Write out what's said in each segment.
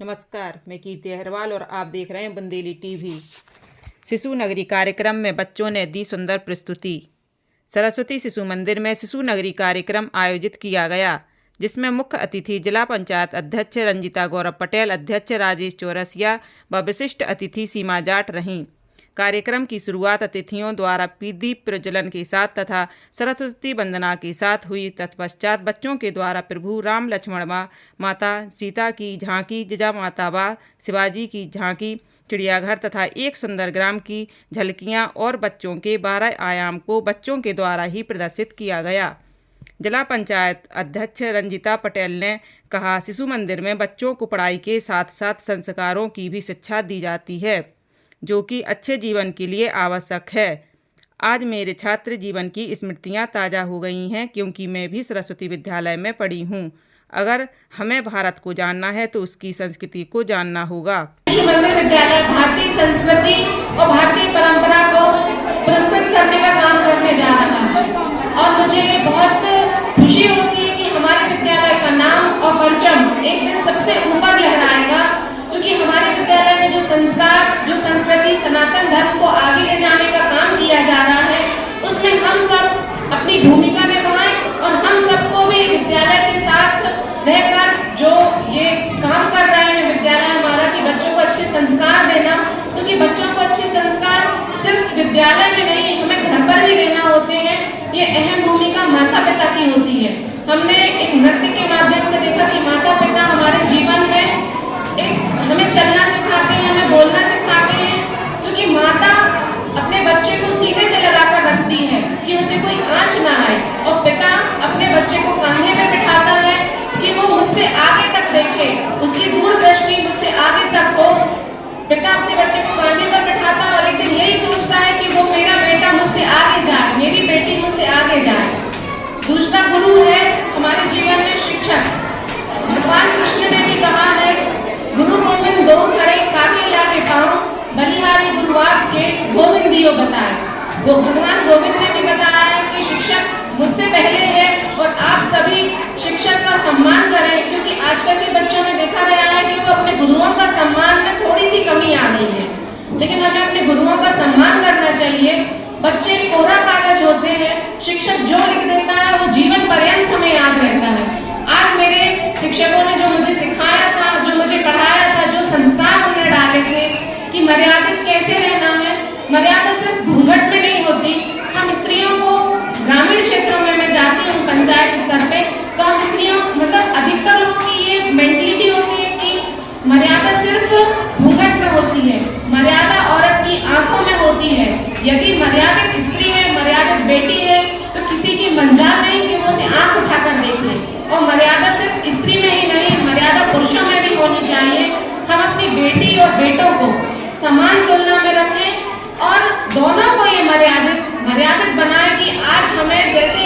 नमस्कार, मैं कीर्ति अहरवाल और आप देख रहे हैं बुंदेली टीवी। शिशु नगरी कार्यक्रम में बच्चों ने दी सुंदर प्रस्तुति। सरस्वती शिशु मंदिर में शिशु नगरी कार्यक्रम आयोजित किया गया, जिसमें मुख्य अतिथि जिला पंचायत अध्यक्ष रंजिता गौरव पटेल, अध्यक्ष राजेश चौरसिया व विशिष्ट अतिथि सीमा जाट रहीं। कार्यक्रम की शुरुआत अतिथियों द्वारा दीप प्रज्वलन के साथ तथा सरस्वती वंदना के साथ हुई। तत्पश्चात बच्चों के द्वारा प्रभु राम लक्ष्मण व माता सीता की झांकी, जिजा माता व शिवाजी की झांकी, चिड़ियाघर तथा एक सुंदर ग्राम की झलकियां और बच्चों के 12 आयाम को बच्चों के द्वारा ही प्रदर्शित किया गया। जिला पंचायत अध्यक्ष रंजिता पटेल ने कहा, शिशु मंदिर में बच्चों को पढ़ाई के साथ साथ संस्कारों की भी शिक्षा दी जाती है, जो कि अच्छे जीवन के लिए आवश्यक है। आज मेरे छात्र जीवन की स्मृतियां ताज़ा हो गई हैं, क्योंकि मैं भी सरस्वती विद्यालय में पढ़ी हूं। अगर हमें भारत को जानना है तो उसकी संस्कृति को जानना होगा। शिशु मंदिर विद्यालय भारतीय संस्कृति और भारतीय परंपरा को पुरस्कृत करने का काम करने जा रहा है और मुझे बहुत खुशी होती है कि हमारे विद्यालय का नाम और परचम एक दिन सबसे ऊपर लहराएगा, क्योंकि हमारे विद्यालय में जो संस्कार, जो संस्कृति, सनातन धर्म को आगे ले जाने का काम किया जा रहा है, उसमें हम सब अपनी भूमिका निभाएं और हम सबको भी विद्यालय के साथ रहकर जो ये काम कर रहे हैं विद्यालय हमारा, कि बच्चों को अच्छे संस्कार देना, क्योंकि बच्चों को अच्छे संस्कार सिर्फ विद्यालय में नहीं, हमें घर पर भी देना होते हैं। ये अहम भूमिका माता पिता की होती है। हमने एक नृत्य के माध्यम से देखा कि माता पिता हमारे जीवन में हमें चलना सिखाते हैं, हमें बोलना सिखाते हैं, क्योंकि माता अपने बच्चे को सीने से लगाकर रखती है कि उसे कोई आंच ना आए, और पिता अपने बच्चे को कांधे में बिठाता है कि वो मुझसे आगे तक देखे, उसकी दूरदृष्टि मुझसे आगे तक हो। पिता अपने बच्चे को कांधे पर बिठाता है और एक दिन यही सोचता है कि वो मेरा बेटा मुझसे आगे जाए, मेरी बेटी मुझसे आगे जाए। दूसरा गुरु है हमारे जीवन में शिक्षक। भगवान कृष्ण ने भी कहा है, गुरु गोविंद दो खड़े काके लागे पाँव, बलिहारी गुरुवाद के गोविंद दियो बताए। वो भगवान गोविंद ने भी बताया है कि शिक्षक मुझसे पहले है और आप सभी शिक्षक का सम्मान करें, क्योंकि आजकल के बच्चों में देखा गया है कि वो अपने गुरुओं का सम्मान में थोड़ी सी कमी आ गई है, लेकिन हमें अपने गुरुओं का सम्मान करना चाहिए। बच्चे कोरा कागज होते हैं, शिक्षक जो लिख देता है वो जीवन पर्यंत हमें याद रहता है। आज मेरे शिक्षकों ने जो मुझे सिखाया था, जो मुझे पढ़ाया था, जो संस्कार उन्होंने डाले थे कि मर्यादित कैसे रहना है। मर्यादा सिर्फ घूंघट में नहीं होती। हम स्त्रियों को ग्रामीण क्षेत्रों में मैं जाती हूँ पंचायत स्तर पे, तो हम स्त्रियों मतलब अधिकतर लोगों की ये मेंटलिटी होती है कि मर्यादा सिर्फ घूंघट में होती है, मर्यादा औरत की आंखों में होती है। यदि मर्यादित स्त्री है, मर्यादित बेटी है, तो किसी की मजाल नहीं कि वो उसे आंख उठाकर देख ले। और मर्यादा सिर्फ स्त्री में ही नहीं, मर्यादा पुरुषों में भी होनी चाहिए। हम अपनी बेटी और बेटों को समान तुलना में रखें और दोनों को ये मर्यादित बनाए कि आज हमें जैसे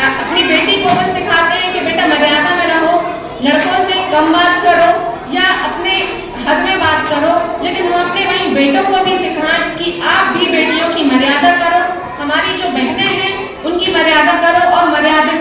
अपनी बेटी को हम सिखाते हैं कि बेटा मर्यादा में रहो, लड़कों से कम बात करो या अपने हद में बात करो, लेकिन हम अपने वही बेटों को भी सिखाएं कि आप भी बेटियों की मर्यादा करो, हमारी जो बहनें हैं उनकी मर्यादा करो और मर्यादा